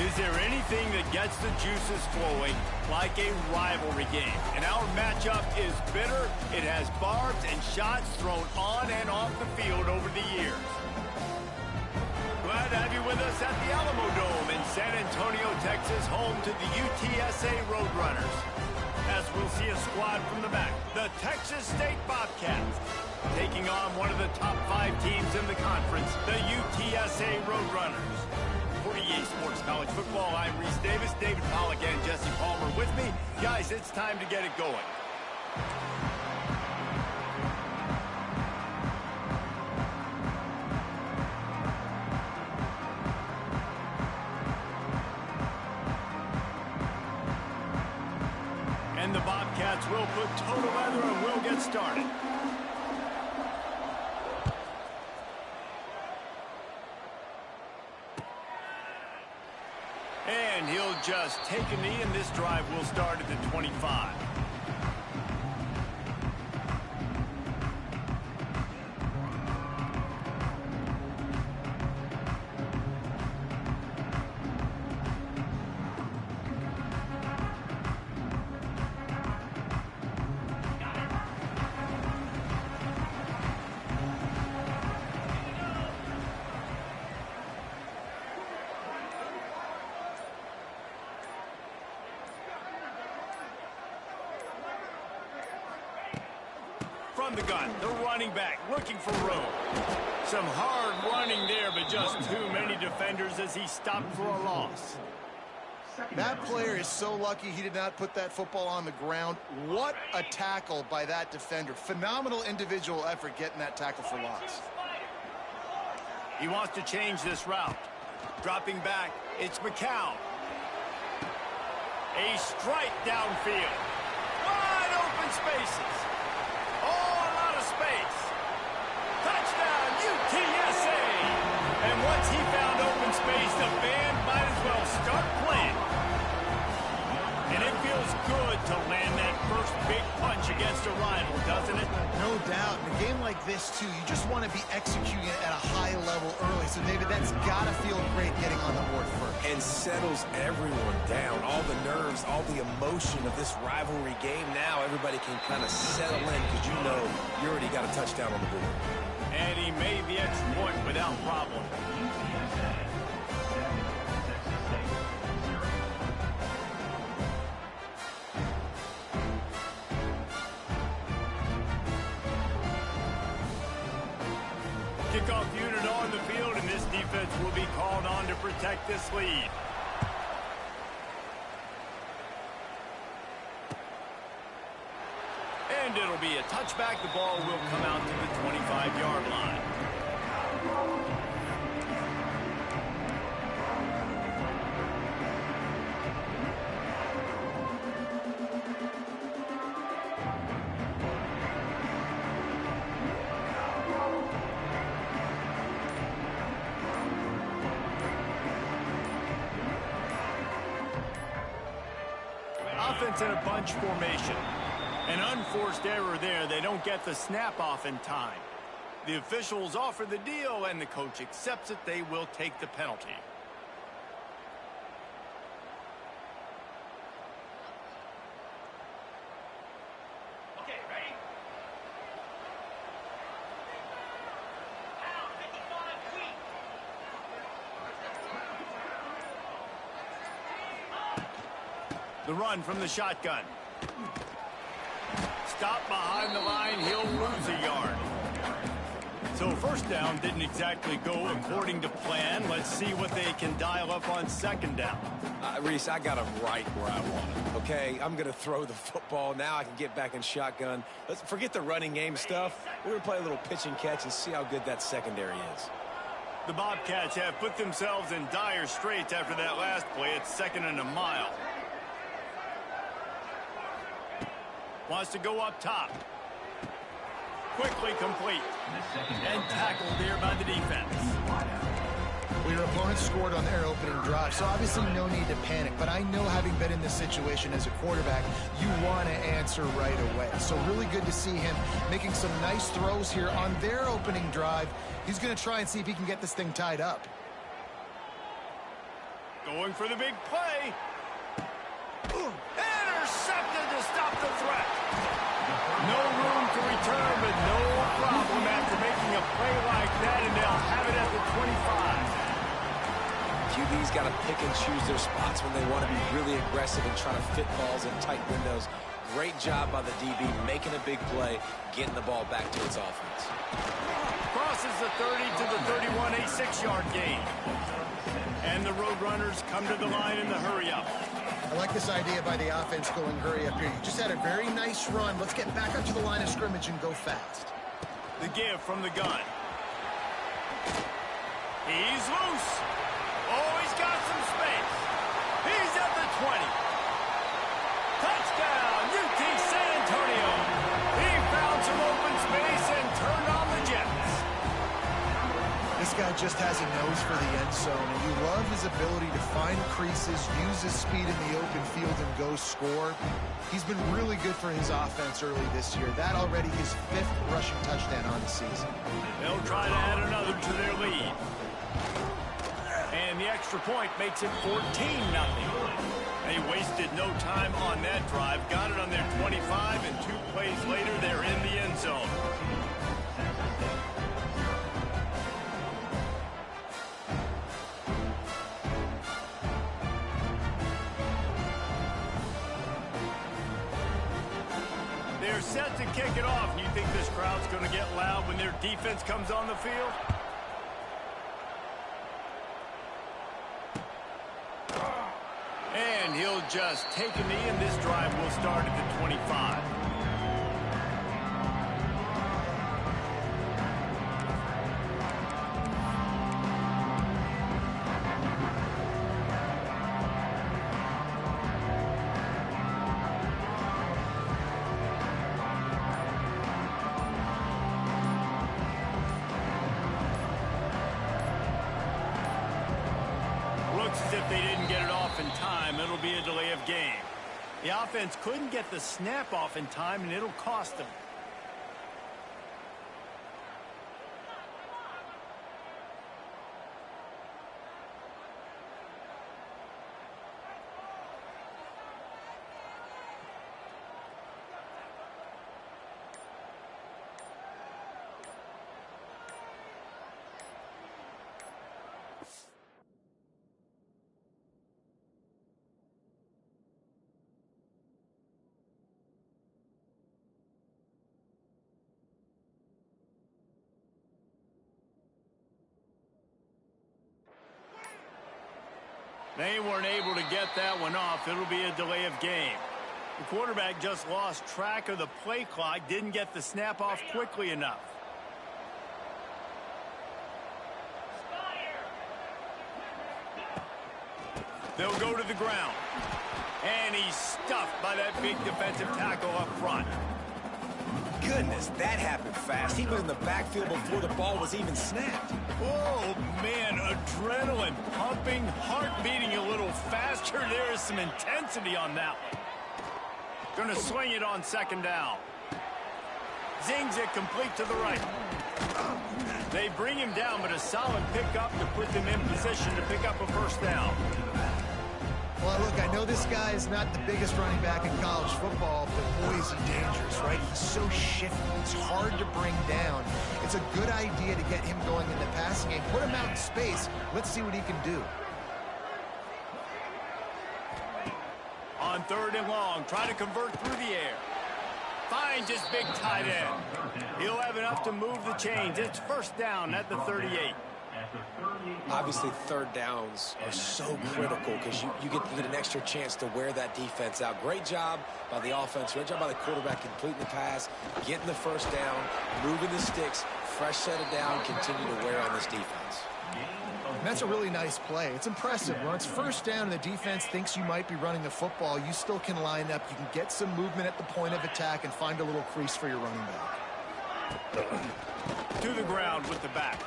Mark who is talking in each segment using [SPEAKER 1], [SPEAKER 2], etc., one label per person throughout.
[SPEAKER 1] Is there anything that gets the juices flowing like a rivalry game? And our matchup is bitter. It has barbs and shots thrown on and off the field over the years. Glad to have you with us at the Alamo Dome in San Antonio, Texas, home to the UTSA Roadrunners. As we'll see a squad from the back, the Texas State Bobcats, taking on one of the top 5 teams in the conference, the UTSA Roadrunners. For EA Sports College Football, I'm Reese Davis, David Pollack, and Jesse Palmer with me. Guys, it's time to get it going. And the Bobcats will put total weather and we'll get started. And he'll just take a knee, and this drive will start at the 25. From the gun, the running back looking for room. Some hard running there, but just too many defenders as he stopped for a loss.
[SPEAKER 2] That player is so lucky he did not put that football on the ground. What a tackle by that defender. Phenomenal individual effort getting that tackle for loss.
[SPEAKER 1] He wants to change this route. Dropping back, it's McCown. A strike downfield. Wide open spaces. Oh, a lot of space. Touchdown, UTSA. And once he found open space, the band might as well start playing. And it feels good to land that first big punch against a rival, doesn't it?
[SPEAKER 2] No doubt. In a game like this, too, you just want to be executing it at a high level early. So, David, that's got to feel great getting on the board first.
[SPEAKER 3] And settles everyone down. All the nerves, all the emotion of this rivalry game. Now everybody can kind of settle in because you know you already got a touchdown on the board.
[SPEAKER 1] And he made the extra point without problem. Kickoff unit on the field, and this defense will be called on to protect this lead. And it'll be a touchback. The ball will come out to the 25-yard line. Offense in a bunch formation. An unforced error there. They don't get the snap off in time. The officials offer the deal, and the coach accepts it. They will take the penalty.
[SPEAKER 4] Okay, ready? Down, 55 feet.
[SPEAKER 1] The run from the shotgun. Stop behind the line, he'll lose a yard. So first down didn't exactly go according to plan. Let's see what they can dial up on second down.
[SPEAKER 3] Reese, I got him right where I want him, okay? I'm going to throw the football. Now I can get back in shotgun. Let's forget the running game stuff. We're going to play a little pitch and catch and see how good that secondary is.
[SPEAKER 1] The Bobcats have put themselves in dire straits after that last play. It's 2nd and a mile. Wants to go up top. Quickly complete. And tackled there by the defense.
[SPEAKER 2] Well, your opponent scored on their opening drive, so obviously no need to panic. But I know, having been in this situation as a quarterback, you want to answer right away. So really good to see him making some nice throws here on their opening drive. He's going to try and see if he can get this thing tied up.
[SPEAKER 1] Going for the big play. Intercepted to stop the threat. No room to return, but no problem after making a play like that, and they'll have it at the 25.
[SPEAKER 3] QB's got to pick and choose their spots when they want to be really aggressive and try to fit balls in tight windows. Great job by the DB, making a big play, getting the ball back to its offense.
[SPEAKER 1] Crosses the 30 to the 31, a 6-yard gain. And the Roadrunners come to the line in the hurry-up.
[SPEAKER 2] I like this idea by the offense going hurry up here. You just had a very nice run. Let's get back up to the line of scrimmage and go fast.
[SPEAKER 1] The give from the gun. He's loose. Oh, he's got some space. He's at the 20. Touchdown, UT San Antonio. He found some open space and turned on the Jets.
[SPEAKER 2] This guy just has a nose for the end zone, and you love his ability to find creases, use his speed in the open field, and go score. He's been really good for his offense early this year. That already his 5th rushing touchdown on the season.
[SPEAKER 1] They'll try to add another to their lead. And the extra point makes it 14-0. They wasted no time on that drive. Got it on their 25, and 2 plays later, they're in the end zone. They're set to kick it off. You think this crowd's going to get loud when their defense comes on the field? And he'll just take a knee, and this drive will start at the 25. As if they didn't get it off in time, it'll be a delay of game. The offense couldn't get the snap off in time, and it'll cost them. They weren't able to get that one off. It'll be a delay of game. The quarterback just lost track of the play clock, didn't get the snap off quickly enough. They'll go to the ground. And he's stuffed by that big defensive tackle up front.
[SPEAKER 3] Goodness, that happened fast. He was in the backfield before the ball was even snapped.
[SPEAKER 1] Oh, man, adrenaline pumping, heart beating a little faster. There is some intensity on that one. Going to swing it on 2nd down. Zings it complete to the right. They bring him down, but a solid pickup to put them in position to pick up a 1st down.
[SPEAKER 2] Well, look, I know this guy is not the biggest running back in college football, but boy, is he dangerous, right? He's so shifty. It's hard to bring down. It's a good idea to get him going in the passing game. Put him out in space. Let's see what he can do.
[SPEAKER 1] On 3rd and long, try to convert through the air. Finds his big tight end. He'll have enough to move the chains. It's 1st down at the 38.
[SPEAKER 3] Obviously, 3rd downs are so critical because you get an extra chance to wear that defense out. Great job by the offense. Great job by the quarterback completing the pass, getting the 1st down, moving the sticks, fresh set of down, continue to wear on this defense.
[SPEAKER 2] And that's a really nice play. It's impressive. When it's 1st down and the defense thinks you might be running the football, you still can line up. You can get some movement at the point of attack and find a little crease for your running back.
[SPEAKER 1] To the ground with the back.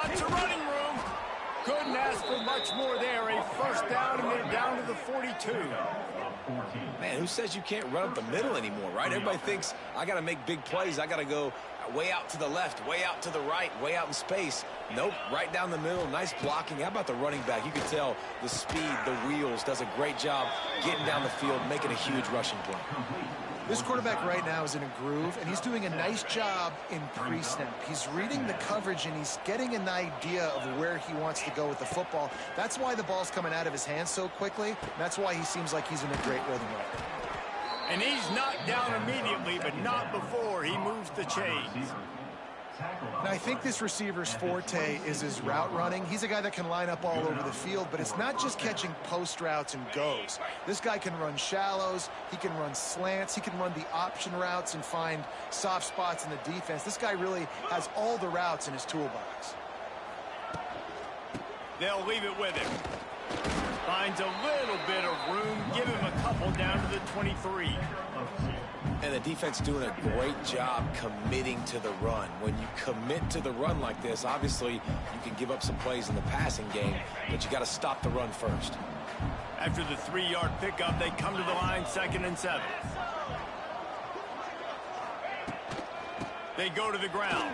[SPEAKER 1] To running room. Couldn't ask for much. much more there. A first down, and they're down to the 42.
[SPEAKER 3] Man, who says you can't run up the middle anymore, right? Everybody thinks I got to make big plays. I got to go way out to the left, way out to the right, way out in space. Nope, right down the middle. Nice blocking. How about the running back? You can tell the speed, the wheels, does a great job getting down the field, making a huge rushing play.
[SPEAKER 2] This quarterback right now is in a groove, and he's doing a nice job in pre-snap. He's reading the coverage, and he's getting an idea of where he wants to go with the football. That's why the ball's coming out of his hands so quickly. That's why he seems like he's in a great rhythm right now.
[SPEAKER 1] And he's knocked down immediately, but not before he moves the chains.
[SPEAKER 2] Now, I think this receiver's forte is his route running. He's a guy that can line up all over the field, but it's not just catching post routes and goes. This guy can run shallows, he can run slants, he can run the option routes and find soft spots in the defense. This guy really has all the routes in his toolbox.
[SPEAKER 1] They'll leave it with him. Finds a little bit of room, give him a couple down to the 23.
[SPEAKER 3] And the defense doing a great job committing to the run. When you commit to the run like this, obviously you can give up some plays in the passing game, but you got to stop the run first.
[SPEAKER 1] After the 3-yard pickup, they come to the line, 2nd and 7. They go to the ground.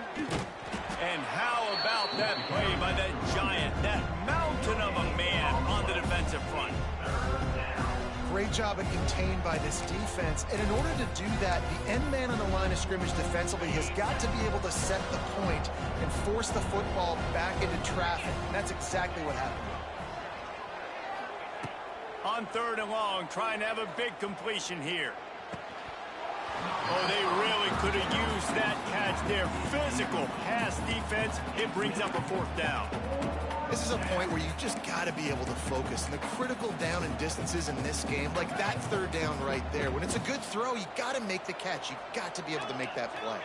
[SPEAKER 1] And how about that play by that giant, that mountain of a man on the defensive front?
[SPEAKER 2] Great job at contained by this defense. And in order to do that, the end man on the line of scrimmage defensively has got to be able to set the point and force the football back into traffic. And that's exactly what happened.
[SPEAKER 1] On 3rd and long, trying to have a big completion here. Oh, they really could have used that catch there. Physical pass defense. It brings up a 4th down.
[SPEAKER 2] This is a point where you just got to be able to focus. And the critical down and distances in this game, like that 3rd down right there, when it's a good throw, you got to make the catch. You got to be able to make that play.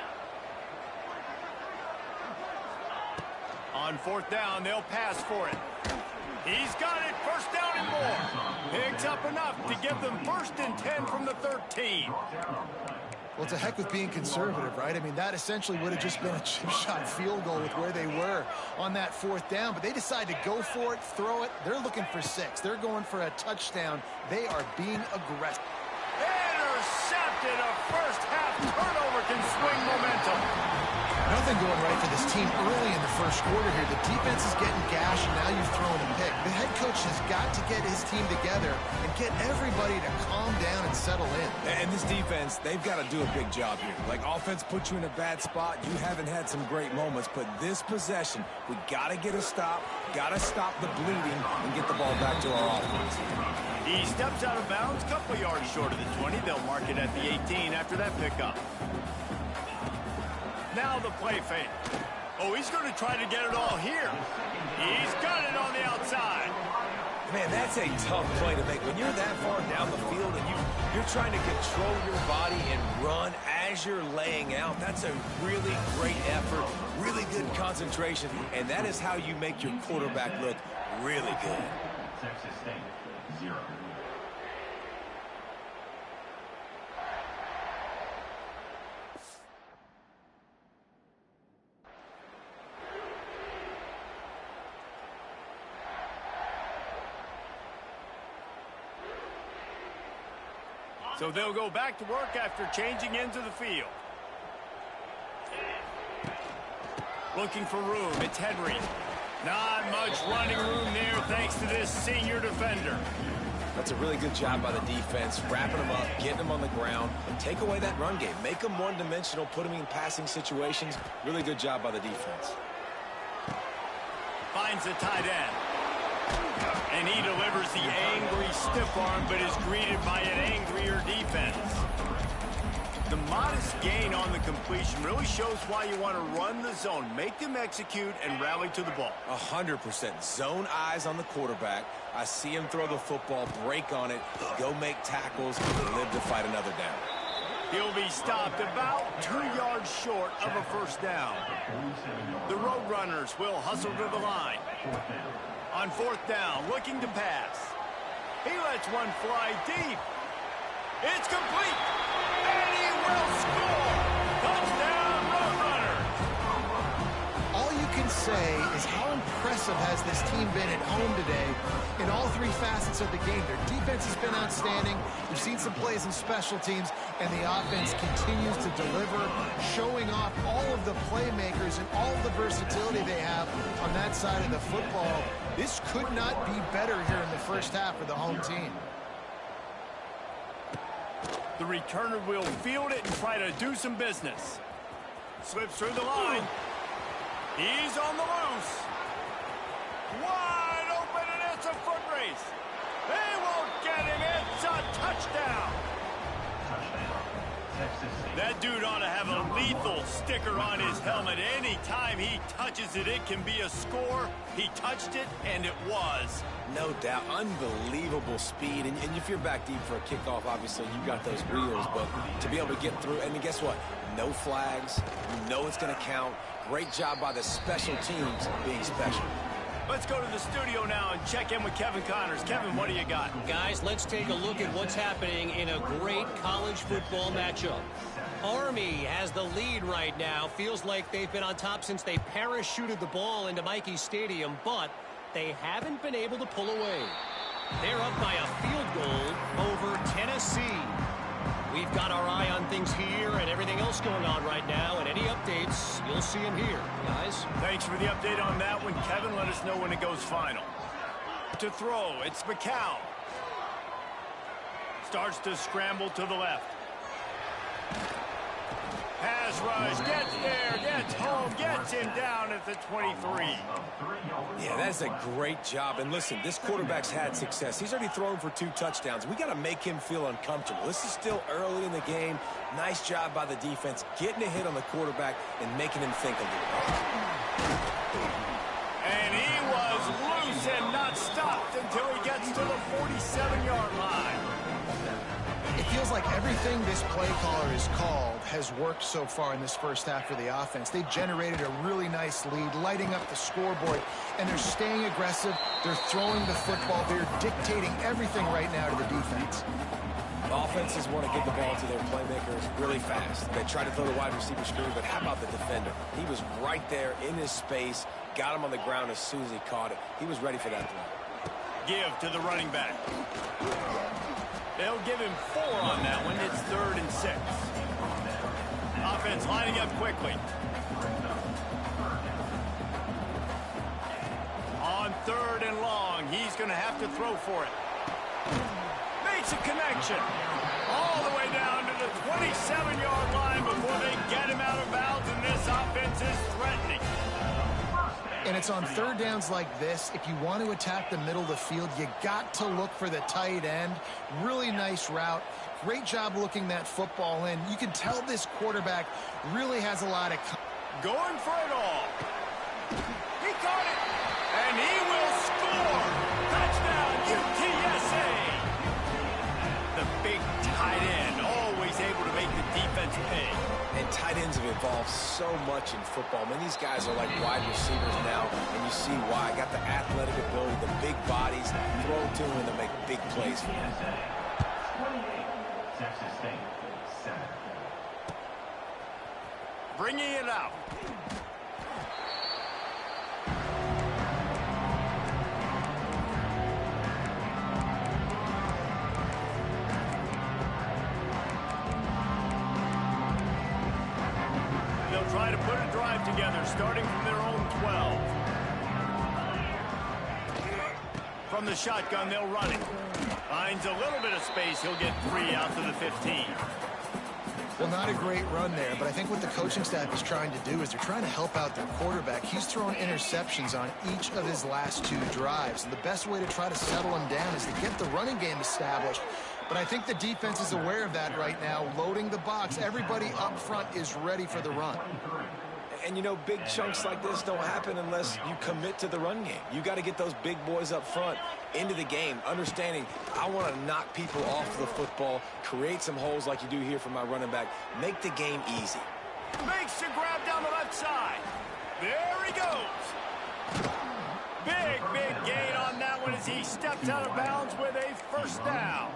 [SPEAKER 1] On 4th down, they'll pass for it. He's got it. 1st down and more. Picks up enough to give them 1st and 10 from the 13.
[SPEAKER 2] Well, it's a heck with being conservative, right? I mean, that essentially would have just been a chip shot field goal with where they were on that 4th down. But they decide to go for it, throw it. They're looking for 6. They're going for a touchdown. They are being aggressive.
[SPEAKER 1] Intercepted. A first-half turnover can swing momentum.
[SPEAKER 2] Nothing going right for this team early in the 1st quarter here. The defense is getting gashed, and now you've thrown a pick. The head coach has got to get his team together and get everybody to calm down and settle in.
[SPEAKER 3] And this defense, they've got to do a big job here. Like, offense puts you in a bad spot. You haven't had some great moments, but this possession, we got to get a stop, got to stop the bleeding, and get the ball back to our offense.
[SPEAKER 1] He steps out of bounds, couple yards short of the 20. They'll mark it at the 18 after that pickup. Now the play fake. Oh, he's going to try to get it all here. He's got it on the outside.
[SPEAKER 3] Man, that's a tough play to make. When you're that far down the field and you're trying to control your body and run as you're laying out, that's a really great effort, really good concentration, and that is how you make your quarterback look really good.
[SPEAKER 4] Texas State, 0.
[SPEAKER 1] So they'll go back to work after changing into the field. Looking for room. It's Henry. Not much running room there thanks to this senior defender.
[SPEAKER 3] That's a really good job by the defense, wrapping them up, getting them on the ground, and take away that run game. Make them one-dimensional, put them in passing situations. Really good job by the defense.
[SPEAKER 1] Finds the tight end. And he delivers the angry stiff arm, but is greeted by an angrier defense. The modest gain on the completion really shows why you want to run the zone. Make them execute and rally to the ball.
[SPEAKER 3] 100%. Zone eyes on the quarterback. I see him throw the football, break on it, go make tackles, and live to fight another down.
[SPEAKER 1] He'll be stopped about 2 yards short of a 1st down. The Roadrunners will hustle to the line. On 4th down, looking to pass. He lets one fly deep. It's complete. And he will score. Touchdown, Roadrunners.
[SPEAKER 2] All you can can say is how impressive has this team been at home today in all three facets of the game. Their defense has been outstanding. We've seen some plays in special teams, and the offense continues to deliver, showing off all of the playmakers and all of the versatility they have on that side of the football. This could not be better here in the first half for the home team.
[SPEAKER 1] The returner will field it and try to do some business. Slips through the line. He's on the loose. Wide open, and it's a foot race. They won't get him. It's a touchdown. That dude ought to have a lethal sticker on his helmet. Anytime he touches it, it can be a score. He touched it, and it was.
[SPEAKER 3] No doubt. Unbelievable speed. And if you're back deep for a kickoff, obviously, you've got those wheels. But to be able to get through, and guess what? No flags. You know it's going to count. Great job by the special teams being special.
[SPEAKER 1] Let's go to the studio now and check in with Kevin Connors. Kevin, what do you got?
[SPEAKER 5] Guys, let's take a look at what's happening in a great college football matchup. Army has the lead right now. Feels like they've been on top since they parachuted the ball into Michie Stadium, but they haven't been able to pull away. They're up by a field goal over Tennessee. We've got our eye on things here and everything else going on right now, and any updates, you'll see them here, guys.
[SPEAKER 1] Thanks for the update on that one, Kevin. Let us know when it goes final. To throw, it's McCown. Starts to scramble to the left. Pass rush, gets there, gets home, gets him down at the 23.
[SPEAKER 3] Yeah, that's a great job. And listen, this quarterback's had success. He's already thrown for 2 touchdowns. We got to make him feel uncomfortable. This is still early in the game. Nice job by the defense, getting a hit on the quarterback and making him think a little bit.
[SPEAKER 1] And he was loose and not stopped until he gets to the 47-yard line.
[SPEAKER 2] It feels like everything this play caller has called has worked so far in this first half for the offense. They've generated a really nice lead, lighting up the scoreboard, and they're staying aggressive. They're throwing the football. They're dictating everything right now to the defense.
[SPEAKER 3] Offenses want to get the ball to their playmakers really fast. They try to throw the wide receiver screen, but how about the defender? He was right there in his space, got him on the ground as soon as he caught it. He was ready for that throw.
[SPEAKER 1] Give to the running back. They'll give him 4 on that one. It's 3rd and 6. Offense lining up quickly. On 3rd and long, he's going to have to throw for it. Makes a connection. All the way down to the 27-yard line before they get him out of bounds, and this offense is threatening.
[SPEAKER 2] And it's on 3rd downs like this. If you want to attack the middle of the field, you got to look for the tight end. Really nice route. Great job looking that football in. You can tell this quarterback really has a lot of...
[SPEAKER 1] Going for it all. He caught it. And he will score. Touchdown, UTSA. The big tight end, always able to make the defense pay.
[SPEAKER 3] And tight ends have evolved so much in football. I mean, these guys are like wide receivers now, and you see why. Got the athletic ability, the big bodies, throw to them to make big plays for them.
[SPEAKER 4] 28, Texas State, 7.
[SPEAKER 1] Bringing it out. They'll try to put a drive together, starting from their own 12. From the shotgun, they'll run it. Finds a little bit of space. He'll get 3 out to the 15.
[SPEAKER 2] Well, not a great run there, but I think what the coaching staff is trying to do is they're trying to help out their quarterback. He's thrown interceptions on each of his last 2 drives. And the best way to try to settle him down is to get the running game established. But I think the defense is aware of that right now, loading the box. Everybody up front is ready for the run.
[SPEAKER 3] And, you know, big chunks like this don't happen unless you commit to the run game. You got to get those big boys up front into the game, understanding I want to knock people off the football, create some holes like you do here for my running back, make the game easy.
[SPEAKER 1] Makes the grab down the left side. There he goes. Big gain on that one as he steps out of bounds with a first down.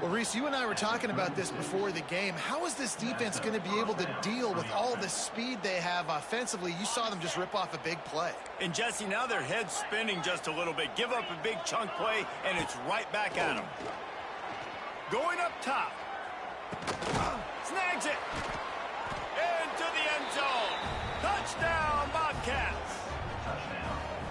[SPEAKER 2] Well, Reese, you and I were talking about this before the game. How is this defense going to be able to deal with all the speed they have offensively? You saw them just rip off a big play.
[SPEAKER 1] And Jesse, now their head's spinning just a little bit. Give up a big chunk play, and it's right back at them. Going up top. Snags it. Into the end zone. Touchdown, Bobcats.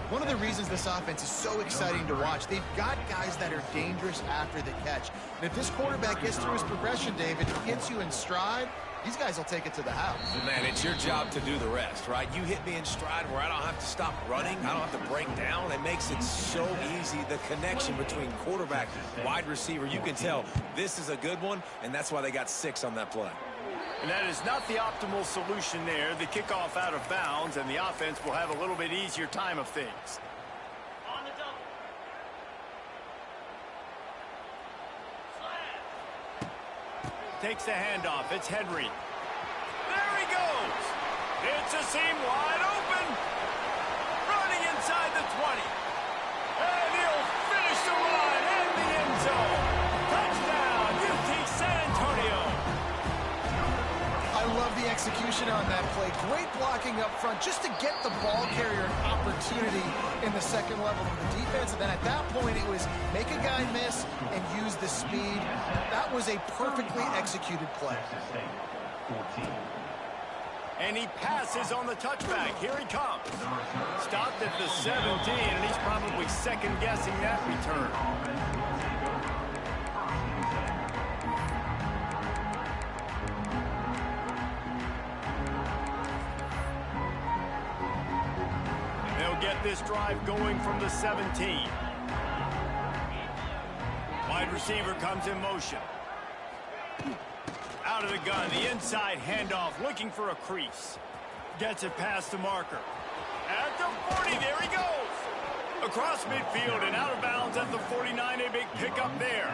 [SPEAKER 2] One of the reasons this offense is so exciting to watch, they've got guys that are dangerous after the catch. And if this quarterback gets through his progression, David, gets you in stride, these guys will take it to the house.
[SPEAKER 3] Man, it's your job to do the rest, right? You hit me in stride where I don't have to stop running. I don't have to break down. It makes it so easy. The connection between quarterback, wide receiver, you can tell this is a good one, and that's why they got 6 on that play.
[SPEAKER 1] And that is not the optimal solution there. The kickoff out of bounds, and the offense will have a little bit easier time of things.
[SPEAKER 5] On the double.
[SPEAKER 1] Takes the handoff. It's Henry. There he goes. It's a seam wide open. Running inside the 20. And he'll finish the run in the end zone. Touchdown, UT San Antonio.
[SPEAKER 2] I love the execution on that play. Great blocking up front just to get the ball carrier an opportunity in the second level of the defense. And then at that point, it was make a guy miss and use the speed. That was a perfectly executed play.
[SPEAKER 1] And he passes on the touchback. Here he comes. Stopped at the 17, and he's probably second-guessing that return. Get this drive going from the 17. Wide receiver comes in motion. Out of the gun, the inside handoff, looking for a crease. Gets it past the marker. At the 40, there he goes. Across midfield and out of bounds at the 49, a big pickup there.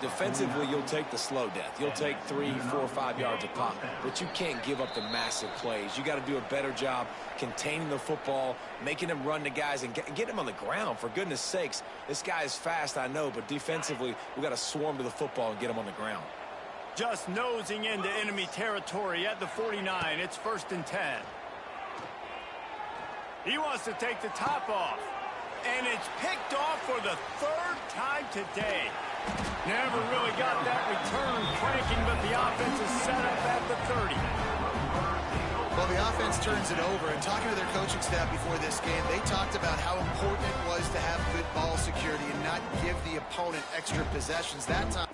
[SPEAKER 3] Defensively, you'll take the slow death. You'll take 3, 4, 5 yards a pop, but you can't give up the massive plays. You got to do a better job containing the football, making them run to guys, and get him on the ground. For goodness sakes, this guy is fast, I know, but defensively, we got to swarm to the football and get him on the ground.
[SPEAKER 1] Just nosing into enemy territory at the 49. It's 1st and 10. He wants to take the top off, and it's picked off for the 3rd time today. Never really got that return cranking, but the offense is set up at the 30.
[SPEAKER 2] Well, the offense turns it over, and talking to their coaching staff before this game, they talked about how important it was to have good ball security and not give the opponent extra possessions. That time.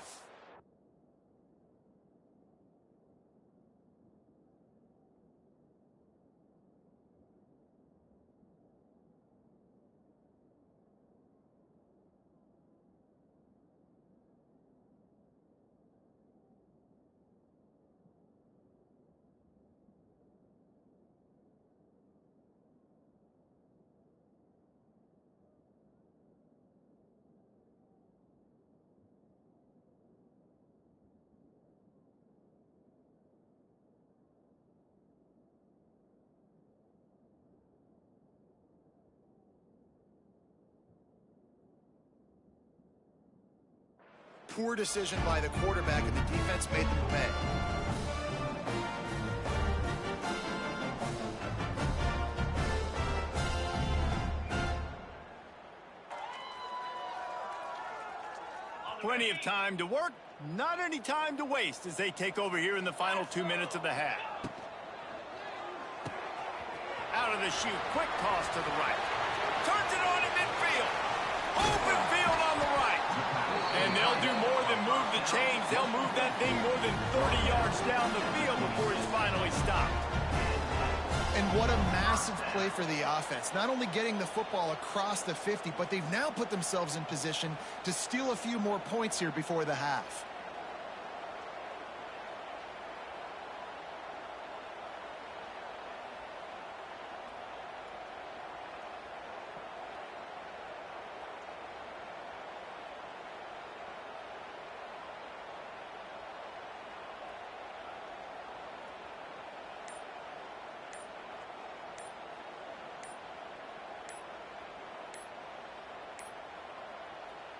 [SPEAKER 2] Poor decision by the quarterback, and the defense made them pay.
[SPEAKER 1] Plenty of time to work, not any time to waste as they take over here in the final 2 minutes of the half. Out of the chute, quick toss to the right. Turns it on in midfield. Open field on the right. And they'll do more than move the chains. They'll move that thing more than 30 yards down the field before he's finally stopped.
[SPEAKER 2] And what a massive play for the offense. Not only getting the football across the 50, but they've now put themselves in position to steal a few more points here before the half.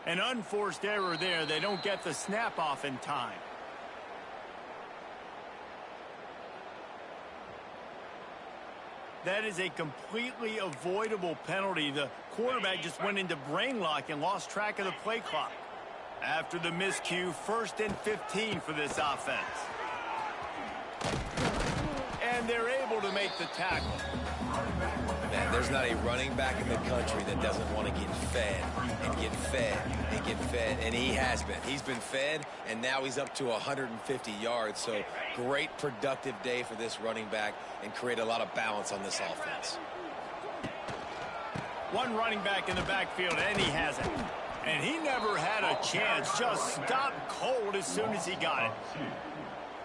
[SPEAKER 1] An unforced error there. They don't get the snap off in time. That is a completely avoidable penalty. The quarterback just went into brain lock and lost track of the play clock. After the miscue, 1st and 15 for this offense. And they're able to make the tackle.
[SPEAKER 3] Man, there's not a running back in the country that doesn't want to get fed and get fed and get fed, and he has been. He's been fed, and now he's up to 150 yards, so great productive day for this running back and create a lot of balance on this offense.
[SPEAKER 1] One running back in the backfield, and he has it. And he never had a chance, just stopped cold as soon as he got it.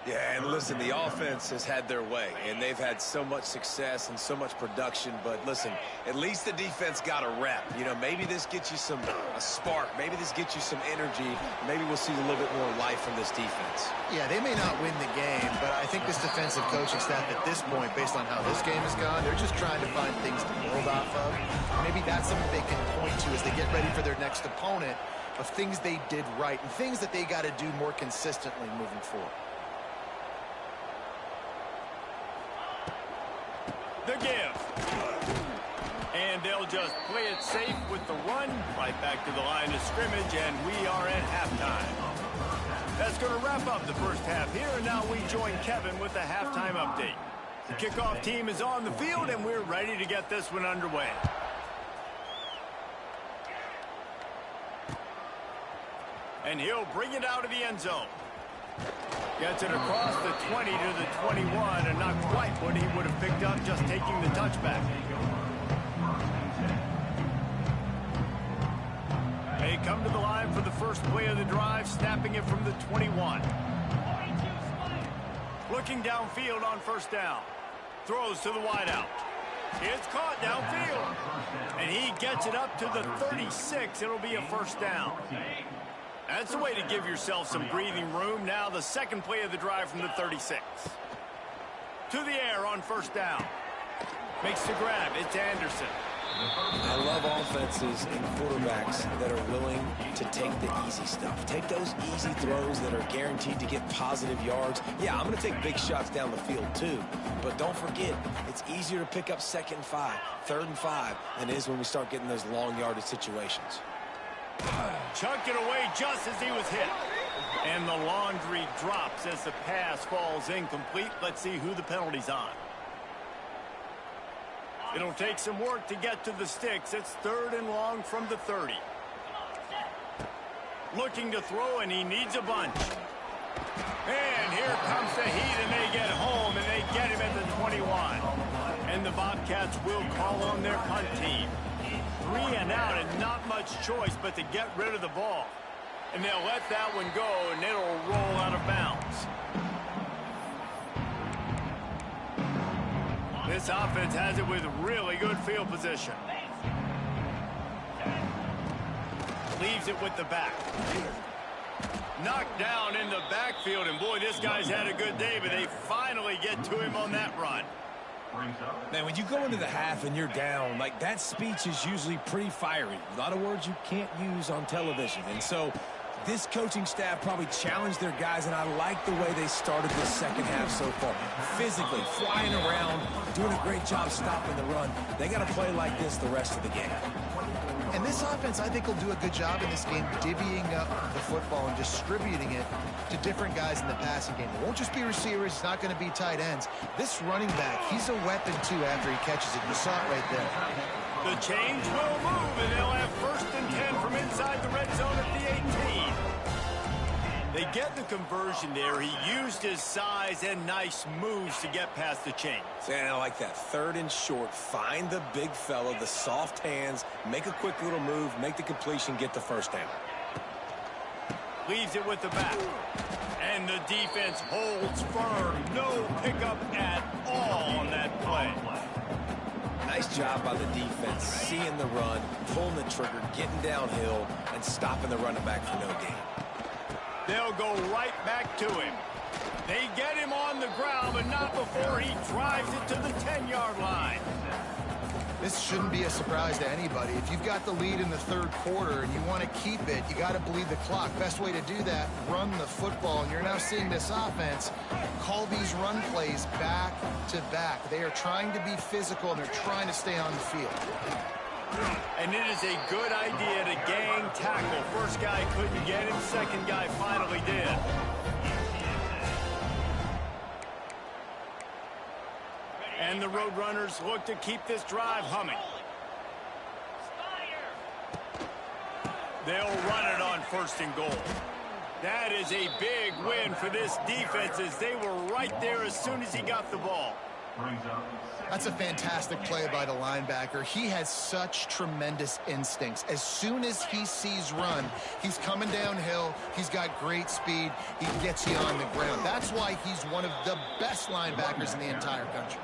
[SPEAKER 3] Yeah, and listen, the offense has had their way, and they've had so much success and so much production. But listen, at least the defense got a rep. You know, maybe this gets you a spark. Maybe this gets you some energy. Maybe we'll see a little bit more life from this defense.
[SPEAKER 2] Yeah, they may not win the game, but I think this defensive coaching staff at this point, based on how this game has gone, they're just trying to find things to build off of. Maybe that's something they can point to as they get ready for their next opponent, of things they did right and things that they got to do more consistently moving forward.
[SPEAKER 1] The give. And they'll just play it safe with the run. Right back to the line of scrimmage, and we are at halftime. That's going to wrap up the first half here, and now we join Kevin with the halftime update. The kickoff team is on the field, and we're ready to get this one underway. And he'll bring it out of the end zone. Gets it across the 20 to the 21, and not quite what he would have picked up just taking the touchback. They come to the line for the first play of the drive, snapping it from the 21. Looking downfield on first down. Throws to the wideout. It's caught downfield. And he gets it up to the 36. It'll be a first down. That's the way to give yourself some breathing room. Now the second play of the drive from the 36. To the air on first down. Makes the grab. It's Anderson.
[SPEAKER 3] I love offenses and quarterbacks that are willing to take the easy stuff. Take those easy throws that are guaranteed to get positive yards. Yeah, I'm going to take big shots down the field too. But don't forget, it's easier to pick up 2nd and 5, 3rd and 5 than it is when we start getting those long yardage situations.
[SPEAKER 1] Chucked it away just as he was hit. And the laundry drops as the pass falls incomplete. Let's see who the penalty's on. It'll take some work to get to the sticks. It's 3rd and long from the 30. Looking to throw, and he needs a bunch. And here comes the heat, and they get home, and they get him at the 21. And the Bobcats will call on their punt team. 3 and out, and not much choice but to get rid of the ball. And they'll let that one go, and it'll roll out of bounds. This offense has it with really good field position. Leaves it with the back. Knocked down in the backfield, and boy, this guy's had a good day, but they finally get to him on that run.
[SPEAKER 3] Man, when you go into the half and you're down, like, that speech is usually pretty fiery. A lot of words you can't use on television. And so this coaching staff probably challenged their guys, and I like the way they started this second half so far. Physically, flying around, doing a great job stopping the run. They got to play like this the rest of the game.
[SPEAKER 2] And this offense, I think, will do a good job in this game divvying up the football and distributing it to different guys in the passing game. It won't just be receivers. It's not going to be tight ends. This running back, he's a weapon, too, after he catches it. You saw it right there.
[SPEAKER 1] The change will move, and they'll have 1st and 10 from inside the red zone at the 18. They get the conversion there. He used his size and nice moves to get past the chains.
[SPEAKER 3] And I like that. 3rd and short. Find the big fella, the soft hands, make a quick little move, make the completion, get the first down.
[SPEAKER 1] Leaves it with the back. And the defense holds firm. No pickup at all on that play.
[SPEAKER 3] Nice job by the defense, seeing the run, pulling the trigger, getting downhill, and stopping the running back for no gain.
[SPEAKER 1] They'll go right back to him. They get him on the ground, but not before he drives it to the 10-yard line.
[SPEAKER 2] This shouldn't be a surprise to anybody. If you've got the lead in the third quarter and you want to keep it, you got to bleed the clock. Best way to do that, run the football. And you're now seeing this offense call these run plays back to back. They are trying to be physical, and they're trying to stay on the field.
[SPEAKER 1] And it is a good idea to gang tackle. First guy couldn't get him, second guy finally did. And the Roadrunners look to keep this drive humming. They'll run it on 1st and goal. That is a big win for this defense, as they were right there as soon as he got the ball.
[SPEAKER 2] That's a fantastic play by the linebacker. He has such tremendous instincts. As soon as he sees run, he's coming downhill. He's got great speed. He gets you on the ground. That's why he's one of the best linebackers in the entire country.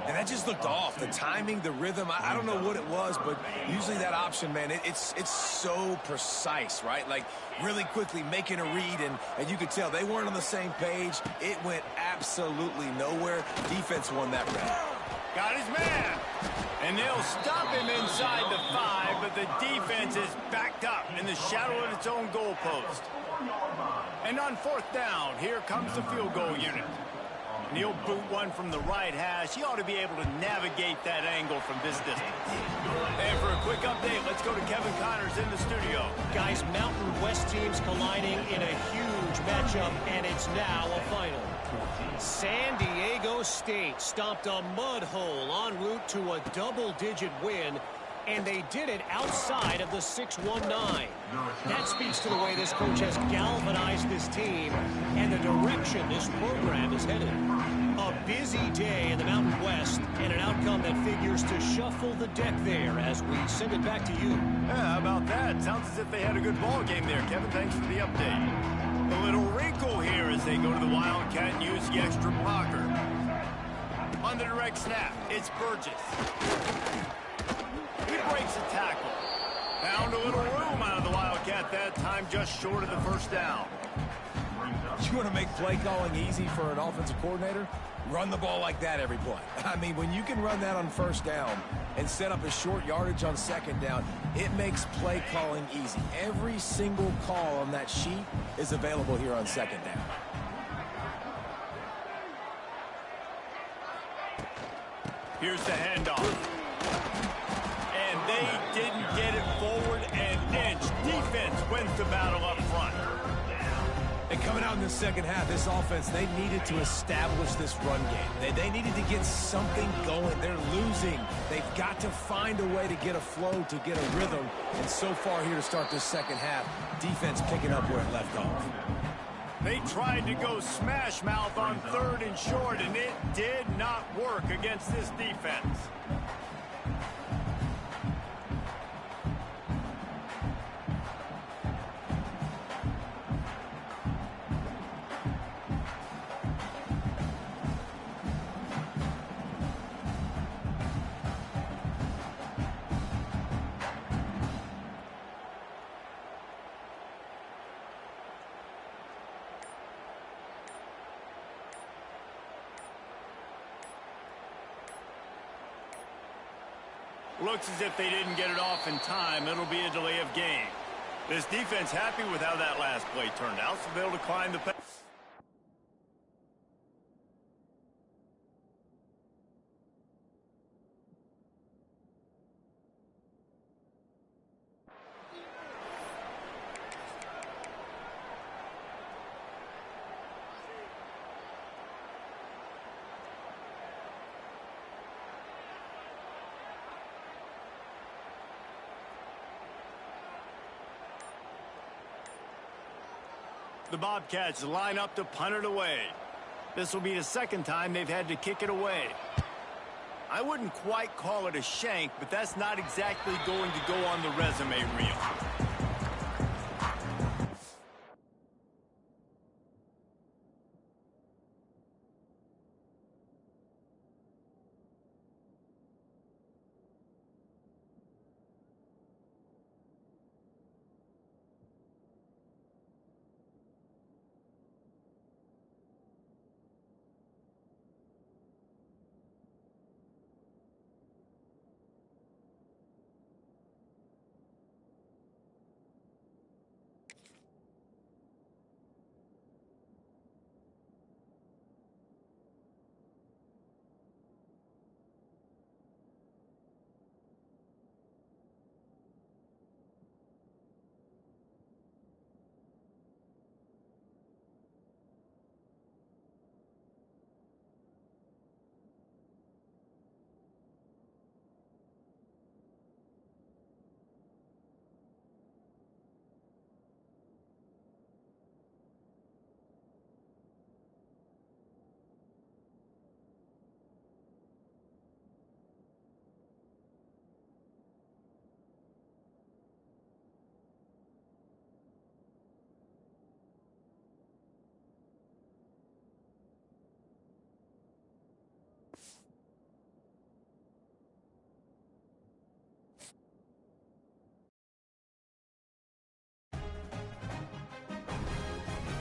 [SPEAKER 3] And that just looked off. The timing, the rhythm, I don't know what it was, but usually that option, man, it's so precise, right? Like really quickly making a read, and you could tell they weren't on the same page. It went absolutely nowhere. Defense won that round.
[SPEAKER 1] Got his man. And they'll stop him inside the 5, but the defense is backed up in the shadow of its own goalpost. And on 4th down, here comes the field goal unit. And he'll boot one from the right hash. He ought to be able to navigate that angle from this distance. And for a quick update, let's go to Kevin Connors in the studio.
[SPEAKER 5] Guys, Mountain West teams colliding in a huge matchup, and it's now a final. San Diego State stopped a mud hole en route to a double-digit win, and they did it outside of the 6-1-9. That speaks to the way this coach has galvanized this team and the direction this program is headed. A busy day in the Mountain West, and an outcome that figures to shuffle the deck there as we send it back to you.
[SPEAKER 1] Yeah, how about that? Sounds as if they had a good ball game there, Kevin. Thanks for the update. A little wrinkle here as they go to the Wildcat and use the extra blocker. On the direct snap, it's Burgess. He breaks a tackle. Found a little room out of the Wildcat that time, just short of the 1st down.
[SPEAKER 3] You want to make play calling easy for an offensive coordinator? Run the ball like that every play. I mean, when you can run that on 1st down and set up a short yardage on 2nd down, it makes play calling easy. Every single call on that sheet is available here on 2nd down.
[SPEAKER 1] Here's the handoff. And they didn't get it forward an inch. Defense wins the battle up front.
[SPEAKER 3] And coming out in the 2nd half, this offense, they needed to establish this run game. They needed to get something going. They're losing. They've got to find a way to get a flow, to get a rhythm. And so far here to start this 2nd half, defense picking up where it left off.
[SPEAKER 1] They tried to go smash mouth on 3rd and short, and it did not work against this defense. Looks as if they didn't get it off in time. It'll be a delay of game. This defense happy with how that last play turned out, so they'll decline the pass. The Bobcats line up to punt it away. This will be the 2nd time they've had to kick it away. I wouldn't quite call it a shank, but that's not exactly going to go on the resume reel.